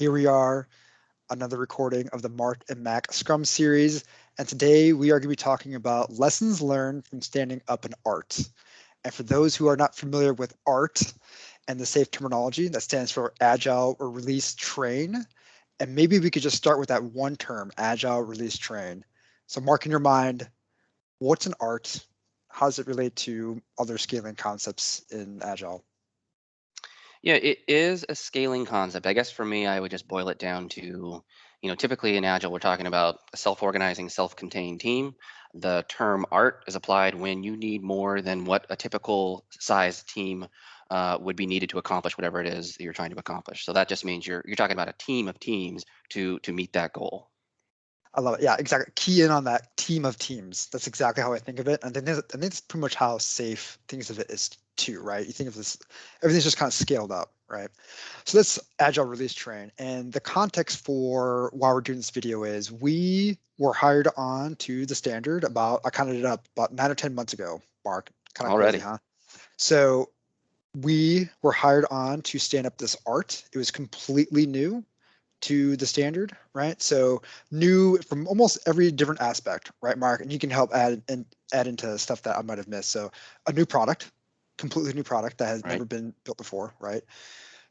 Here we are, another recording of the Mark and Mac Scrum series. And today we are going to be talking about lessons learned from standing up an art. And for those who are not familiar with art and the safe terminology, that stands for agile or release train. And maybe we could just start with that one term, agile release train. So Mark, in your mind, what's an art? How does it relate to other scaling concepts in agile? Yeah, it is a scaling concept. I guess for me, I would just boil it down to, typically in Agile, we're talking about a self-organizing, self-contained team. The term art is applied when you need more than what a typical size team would be needed to accomplish whatever it is that you're trying to accomplish. So that just means you're talking about a team of teams to meet that goal. I love it. Yeah, exactly. Key in on that team of teams. That's exactly how I think of it. And I think that's pretty much how safe thinks of it is too, right? You think of this, everything's just kind of scaled up, right? So that's agile release train. And the context for why we're doing this video is we were hired on to the standard I counted it up about 9 or 10 months ago, Mark. Kind of crazy, Already. huh? So we were hired on to stand up this art. It was completely new to the standard, right? So new from almost every different aspect, right, Mark? And you can help add into stuff that I might have missed. So a new product, completely new product that has Right. never been built before, right?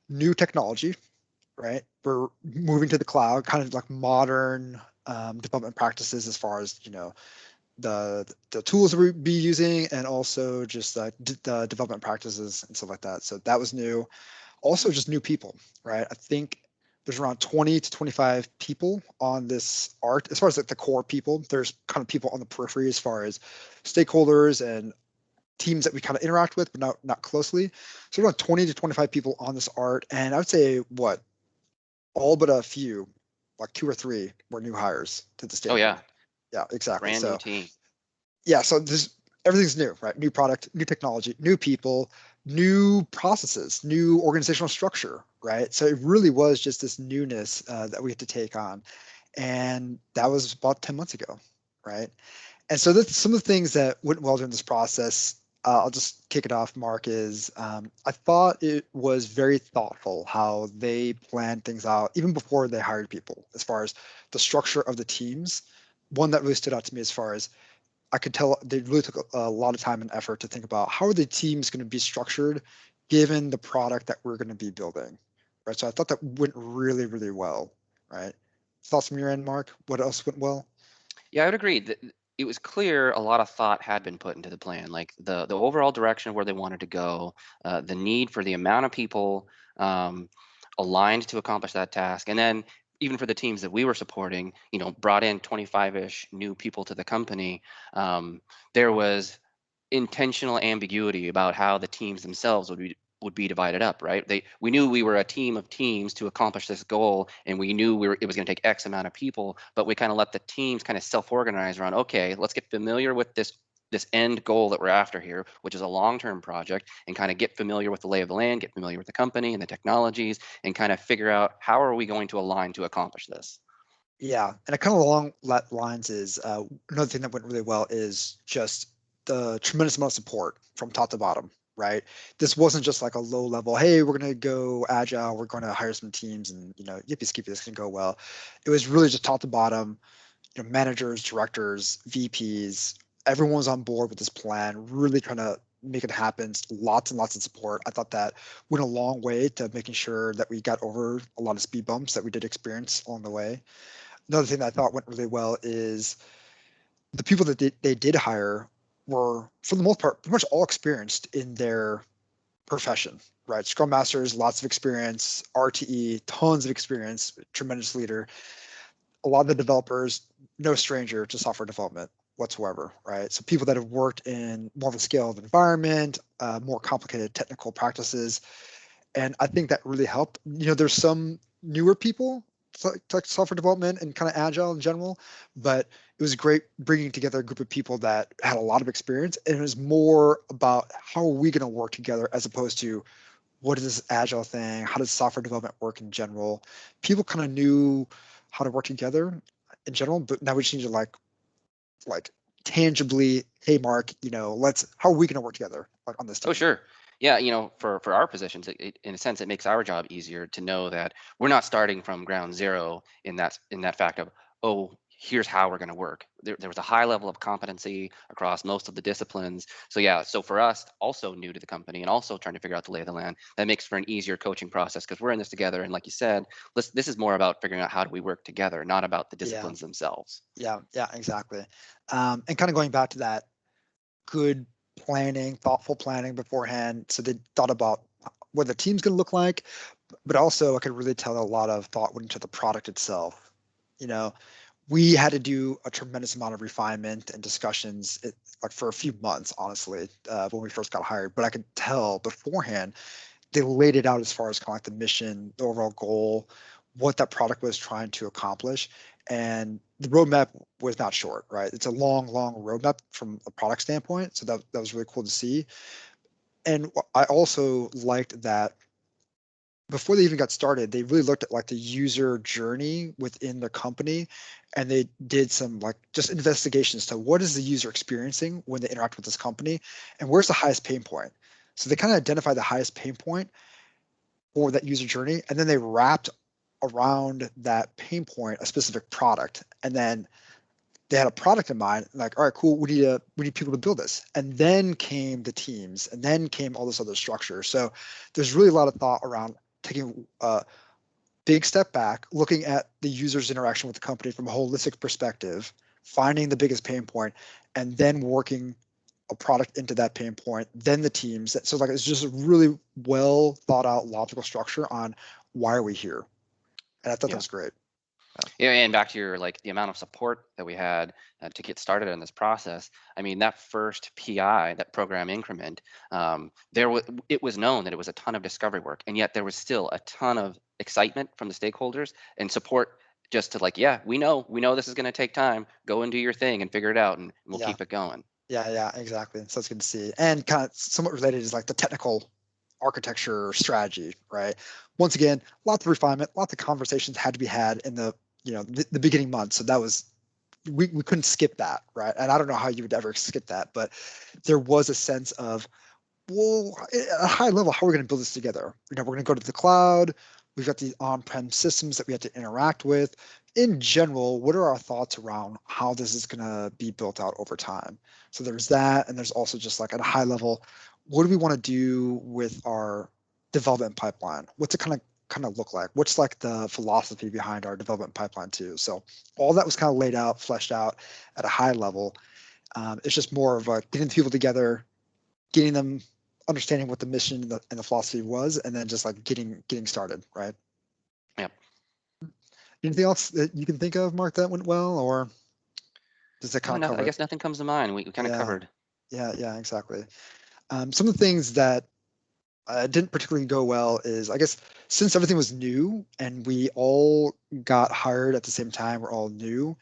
New technology, right? We're moving to the cloud, kind of like modern development practices as far as the tools that we be using and also just the development practices and stuff like that. So that was new. Also, just new people, right? I think there's around 20 to 25 people on this art. As far as like the core people, there's kind of people on the periphery as far as stakeholders and teams that we kind of interact with, but not closely. So around 20 to 25 people on this art, and I would say what all but a few, like two or three, were new hires to the Oh yeah, standard. Yeah, exactly. brand new So team. yeah, so this everything's new, right? New product, new technology, new people, new processes, new organizational structure, right? So it really was just this newness that we had to take on, and that was about 10 months ago, right? And so that's some of the things that went well during this process. I'll just kick it off, Mark, is I thought it was very thoughtful how they planned things out even before they hired people, as far as the structure of the teams. One that really stood out to me as far as I could tell they really took a lot of time and effort to think about how are the teams going to be structured given the product that we're going to be building, right? So I thought that went really, really well, right? Thoughts from your end, Mark? What else went well? Yeah, I would agree that it was clear a lot of thought had been put into the plan, like the overall direction of where they wanted to go, the need for the amount of people aligned to accomplish that task, and then even for the teams that we were supporting, brought in 25-ish new people to the company. There was intentional ambiguity about how the teams themselves would be divided up, right? We knew we were a team of teams to accomplish this goal, and we knew it was going to take X amount of people, but we kind of let the teams kind of self-organize around, okay, let's get familiar with this end goal that we're after here, which is a long-term project, and kind of get familiar with the lay of the land, get familiar with the company and the technologies, and kind of figure out how are we going to align to accomplish this. Yeah, and kind of along that lines is another thing that went really well is just the tremendous amount of support from top to bottom, right? This wasn't just like a low level, hey, we're gonna go agile, we're gonna hire some teams, and yippee skippy, this can go well. It was really just top to bottom, managers, directors, VPs, everyone was on board with this plan, really trying to make it happen. Lots and lots of support. I thought that went a long way to making sure that we got over a lot of speed bumps that we did experience along the way. Another thing that I thought went really well is the people that they did hire were, for the most part, pretty much all experienced in their profession, right? Scrum Masters, lots of experience, RTE, tons of experience, tremendous leader. A lot of the developers, no stranger to software development whatsoever, right? So people that have worked in more of a scaled environment, more complicated technical practices, and I think that really helped. There's some newer people like software development and kind of agile in general, but it was great bringing together a group of people that had a lot of experience, and it was more about how are we going to work together as opposed to what is this agile thing? How does software development work in general? People kind of knew how to work together in general, but now we just need to like tangibly, hey Mark, let's how are we going to work together like on this Oh, team? sure. Yeah, for our positions, in a sense, it makes our job easier to know that we're not starting from ground zero in that fact of, oh, here's how we're going to work. There was a high level of competency across most of the disciplines. So yeah, so for us, also new to the company and also trying to figure out the lay of the land, that makes for an easier coaching process because we're in this together. And like you said, this is more about figuring out how do we work together, not about the Yeah, disciplines themselves. yeah, exactly. And kind of going back to that good planning, thoughtful planning beforehand. So they thought about what the team's going to look like, but also I could really tell a lot of thought went into the product itself. You know, we had to do a tremendous amount of refinement and discussions, like for a few months, honestly, when we first got hired. But I could tell beforehand they laid it out as far as kind of like the mission, the overall goal, what that product was trying to accomplish. And the roadmap was not short, right? It's a long, long roadmap from a product standpoint. So that was really cool to see. And I also liked that before they even got started, they really looked at like the user journey within the company, and they did some like just investigations to what is the user experiencing when they interact with this company, and where's the highest pain point. So they kind of identify the highest pain point for that user journey, and then they wrapped around that pain point a specific product, and then they had a product in mind, like, all right, cool, we need people to build this. And then came the teams, and then came all this other structure. So there's really a lot of thought around taking a big step back, looking at the user's interaction with the company from a holistic perspective, finding the biggest pain point, and then working a product into that pain point, then the teams. So like it's just a really well thought out logical structure on why are we here. And I thought that Yeah. was great. Yeah, and back to your like the amount of support that we had to get started in this process. I mean, that first PI, that program increment, it was known that it was a ton of discovery work, and yet there was still a ton of excitement from the stakeholders and support just to like, yeah, we know this is going to take time. Go and do your thing and figure it out, and we'll Yeah. keep it going. Yeah, exactly. So it's good to see. And kind of somewhat related is like the technical architecture strategy, right? Once again, lots of refinement, lots of conversations had to be had in the beginning months. So that was we couldn't skip that, right? And I don't know how you would ever skip that, but there was a sense of, well, at a high level, how are we going to build this together? We're going to go to the cloud. We've got the on-prem systems that we have to interact with. In general, what are our thoughts around how this is going to be built out over time? So there's that, and there's also just like at a high level, what do we want to do with our development pipeline? What's it kind of look like? What's like the philosophy behind our development pipeline too? So all that was kind of laid out, fleshed out at a high level. It's just more of a getting the people together, getting them understanding what the mission and the philosophy was, and then just like getting started, right? Yep. Anything else that you can think of, Mark, that went well, or does that kind No, of no, I cover it? guess nothing comes to mind. We kind of Yeah, covered. yeah, exactly. Some of the things that didn't particularly go well is, I guess, since everything was new and we all got hired at the same time, we're all new.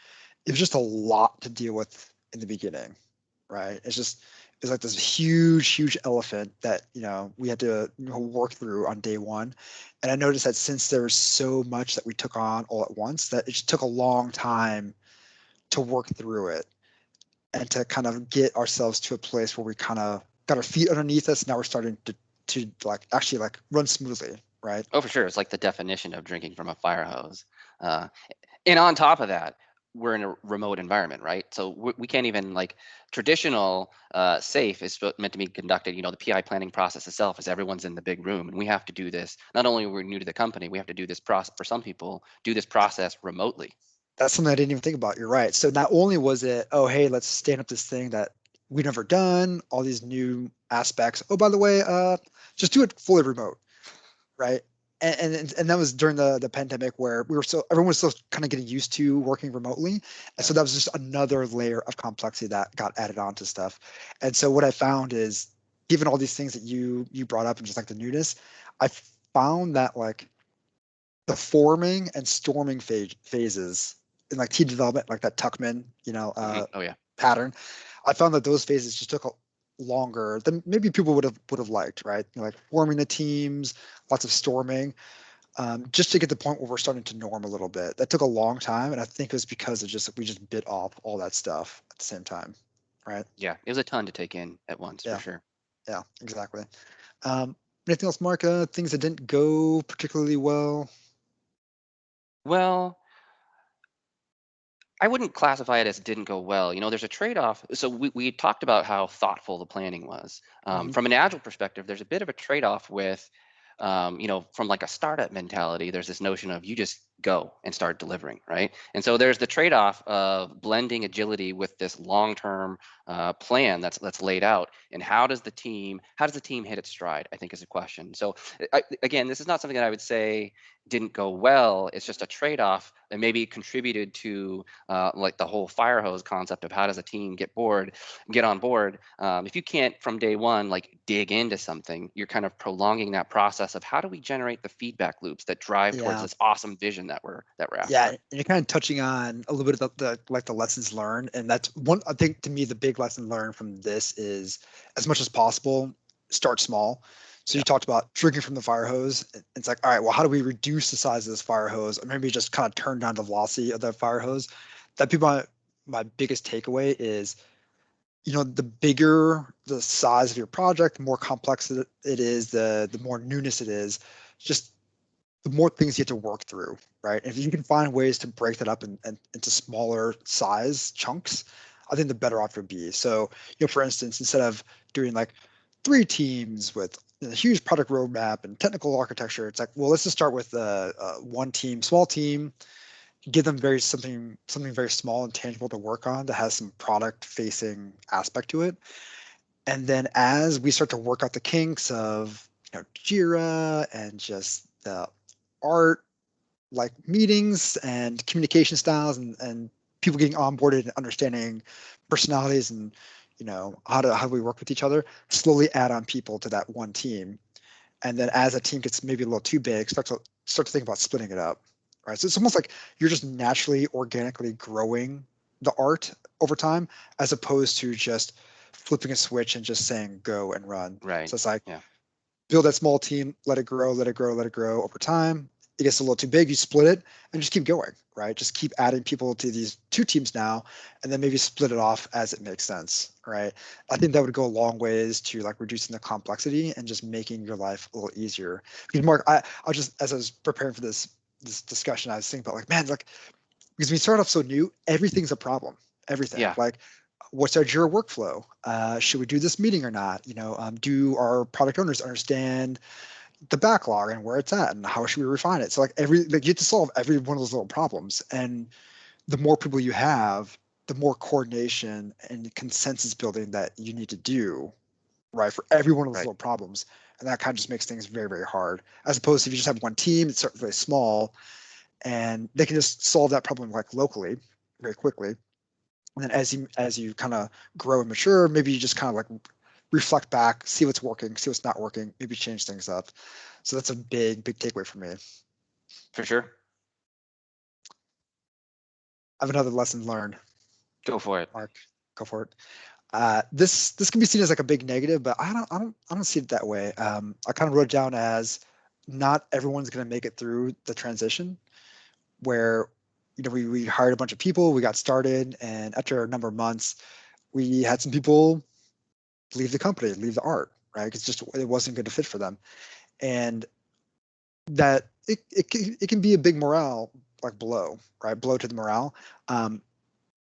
It was just a lot to deal with in the beginning, right? It's like this huge elephant that we had to work through on day one. And I noticed that since there was so much that we took on all at once, that it just took a long time to work through it and to kind of get ourselves to a place where we kind of got our feet underneath us. Now we're starting to like actually like run smoothly, right? Oh, for sure. It's like the definition of drinking from a fire hose. Uh, and on top of that, we're in a remote environment, right? So we can't even like traditional safe is meant to be conducted. The PI planning process itself is everyone's in the big room, and we have to do this. Not only are we new to the company, we have to do this process for some people. Do this process remotely. That's something I didn't even think about. You're right. So not only was it, oh, hey, let's stand up this thing that we never done, all these new aspects. Oh, by the way, just do it fully remote, right? And that was during the pandemic where everyone was still kind of getting used to working remotely, and Yeah. so that was just another layer of complexity that got added on to stuff. And so what I found is, given all these things that you brought up and just like the newness, I found that like the forming and storming phases in like team development, like that Tuckman, Oh yeah. pattern, I found that those phases just took longer than maybe people would have liked, right? Like forming the teams, lots of storming, just to get the point where we're starting to norm a little bit. That took a long time, and I think it was because we just bit off all that stuff at the same time, right? Yeah. It was a ton to take in at once, for Yeah, sure. yeah, exactly. Um, Anything else, Mark? Things that didn't go particularly well? Well, I wouldn't classify it as didn't go well. There's a trade-off. So we talked about how thoughtful the planning was. Hmm. From an agile perspective, there's a bit of a trade-off with, from like a startup mentality, there's this notion of you just go and start delivering, right? And so there's the trade-off of blending agility with this long-term plan that's laid out. And how does the team hit its stride? I think is a question. So again, this is not something that I would say didn't go well. It's just a trade-off that maybe contributed to like the whole fire hose concept of how does a team get on board. If you can't from day one like dig into something, you're kind of prolonging that process of how do we generate the feedback loops that drive towards Yeah. this awesome vision that we're Yeah, after. and you're kind of touching on a little bit of the like the lessons learned, and that's one. I think to me the big lesson learned from this is as much as possible, start small. So you Yeah. talked about drinking from the fire hose. It's like, all right, well, how do we reduce the size of this fire hose, or maybe just kind of turn down the velocity of that fire hose? That'd be my biggest takeaway is, the bigger the size of your project, the more complex it is, the more newness it is. Just the more things you have to work through, right? And if you can find ways to break that up into smaller size chunks, I think the better off you'll be. So, for instance, instead of doing like 3 teams with a huge product roadmap and technical architecture, it's like, well, let's just start with one team, small team, give them something very small and tangible to work on that has some product facing aspect to it. And then as we start to work out the kinks of, Jira and just the art like meetings and communication styles and people getting onboarded and understanding personalities and how do we work with each other, slowly add on people to that one team. And then as a team gets maybe a little too big, start to think about splitting it up, right? So it's almost like you're just naturally organically growing the art over time, as opposed to just flipping a switch and just saying go and run. Right. So it's like Yeah. build that small team, let it grow, let it grow, let it grow over time. It gets a little too big, you split it and just keep going, right? Just keep adding people to these 2 teams now, and then maybe split it off as it makes sense, right? I think that would go a long ways to like reducing the complexity and just making your life a little easier. Because Mark, I just as I was preparing for this discussion, I was thinking about like, man, like because we start off so new, everything's a problem. Everything. Yeah. Like, what's our Jira workflow? Should we do this meeting or not? Do our product owners understand the backlog and where it's at, and how should we refine it? So like you have to solve every one of those little problems, and the more people you have, the more coordination and consensus building that you need to do, right, for every one of those Right. little problems. And that kind of just makes things very, very hard. As opposed to if you just have one team, it's very small, and they can just solve that problem like locally, very quickly. And then as you kind of grow and mature, maybe you just kind of like reflect back, see what's working, see what's not working, maybe change things up. So that's a big, big takeaway for me. I For sure. have another lesson learned. Go for it. Mark, go for it. This can be seen as like a big negative, but I don't see it that way. I kind of wrote it down as not everyone's going to make it through the transition. Where we hired a bunch of people, we got started, and after a number of months, we had some people leave the company, leave the art, right? It's just it wasn't going to fit for them, and that it can be a big morale like blow, right? Blow to the morale. Um,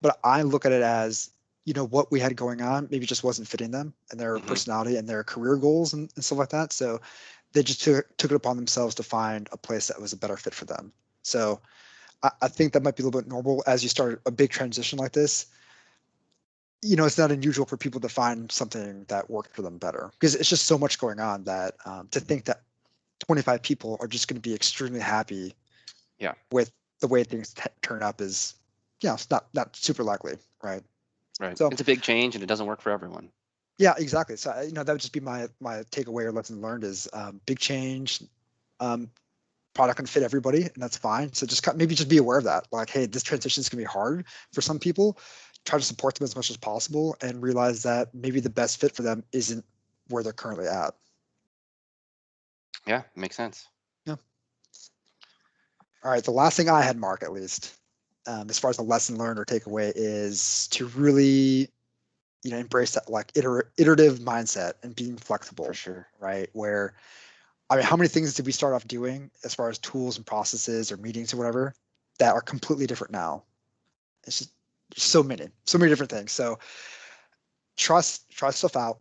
but I look at it as what we had going on maybe just wasn't fitting them and their Hmm. personality and their career goals and stuff like that. So they just took it upon themselves to find a place that was a better fit for them. So I think that might be a little bit normal as you start a big transition like this. It's not unusual for people to find something that worked for them better because it's just so much going on that to think that 25 people are just going to be extremely happy Yeah. with the way things turn up is, it's not super likely, right? Right. So It's a big change and it doesn't work for everyone. yeah, exactly. So that would just be my takeaway or lesson learned is big change. Um, Product can fit everybody, and that's fine. So just maybe just be aware of that. Like, hey, this transition is going to be hard for some people. Try to support them as much as possible, and realize that maybe the best fit for them isn't where they're currently at. Yeah, makes sense. Yeah. All right. The last thing I had, Mark, at least, as far as a lesson learned or takeaway, is to really embrace that like iterative mindset and being For flexible, sure. right? Where I mean, how many things did we start off doing as far as tools and processes or meetings or whatever that are completely different now? It's just so many different things. So try stuff out.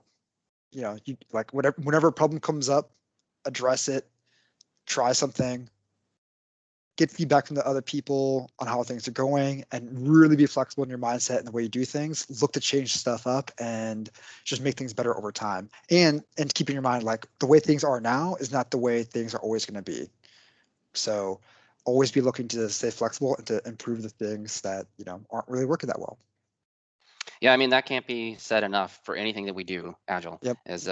You like whenever a problem comes up, address it, try something, get feedback from the other people on how things are going, and really be flexible in your mindset and the way you do things. Look to change stuff up and just make things better over time. And keep in your mind like the way things are now is not the way things are always going to be. So always be looking to stay flexible and to improve the things that aren't really working that well. Yeah, I mean that can't be said enough for anything that we do agile. Yep. Is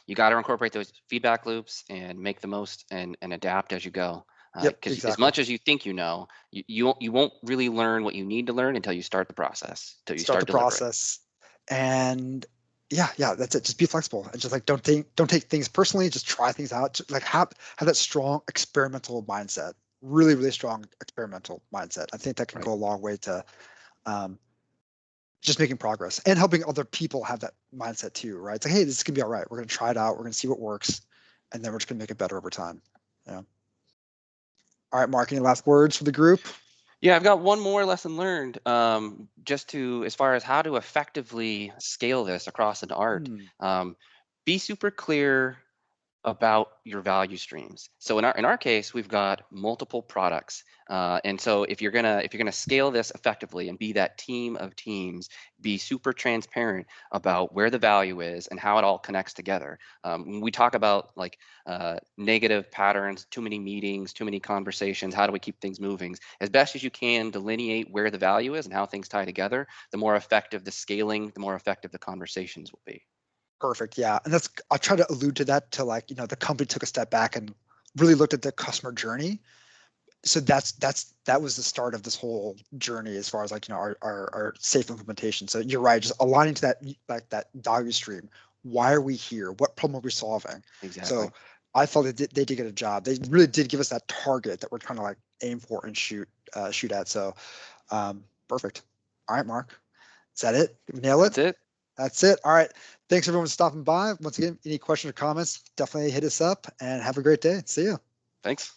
you got to incorporate those feedback loops and make the most and adapt as you go. Yep. Because as Exactly. much as you think you won't really learn what you need to learn until you start the process, until you Start the start delivering. process, and yeah, that's it. Just be flexible and just like don't take things personally. Just try things out. Just, like have that strong experimental mindset. Really strong experimental mindset. I think that can Right. go a long way to um, just making progress and helping other people have that mindset too. Right? It's like, hey, this is gonna be all right. We're gonna try it out. We're gonna see what works, and then we're just gonna make it better over time. Yeah. All right, Mark. Any last words for the group? Yeah, I've got one more lesson learned. Just to as far as how to effectively scale this across an art. Hmm. Be super clear about your value streams. So in our case, we've got multiple products, and so if you're gonna scale this effectively and be that team of teams, be super transparent about where the value is and how it all connects together. When we talk about like negative patterns, too many meetings, too many conversations, how do we keep things moving? As best as you can, delineate where the value is and how things tie together. The more effective the scaling, the more effective the conversations will be. Perfect. Yeah. And that's, I try to allude to that to like, the company took a step back and really looked at the customer journey. So that was the start of this whole journey as far as like, our safe implementation. So you're right. Just aligning to that, like that value stream. Why are we here? What problem are we solving? Exactly. So I felt they did get a job. They really did give us that target that we're trying to like aim for and shoot at. So, perfect. All right, Mark. Is that it? Did we nail it? That's it. That's it. All right. Thanks everyone for stopping by. Once again, any questions or comments, definitely hit us up and have a great day. See you. Thanks.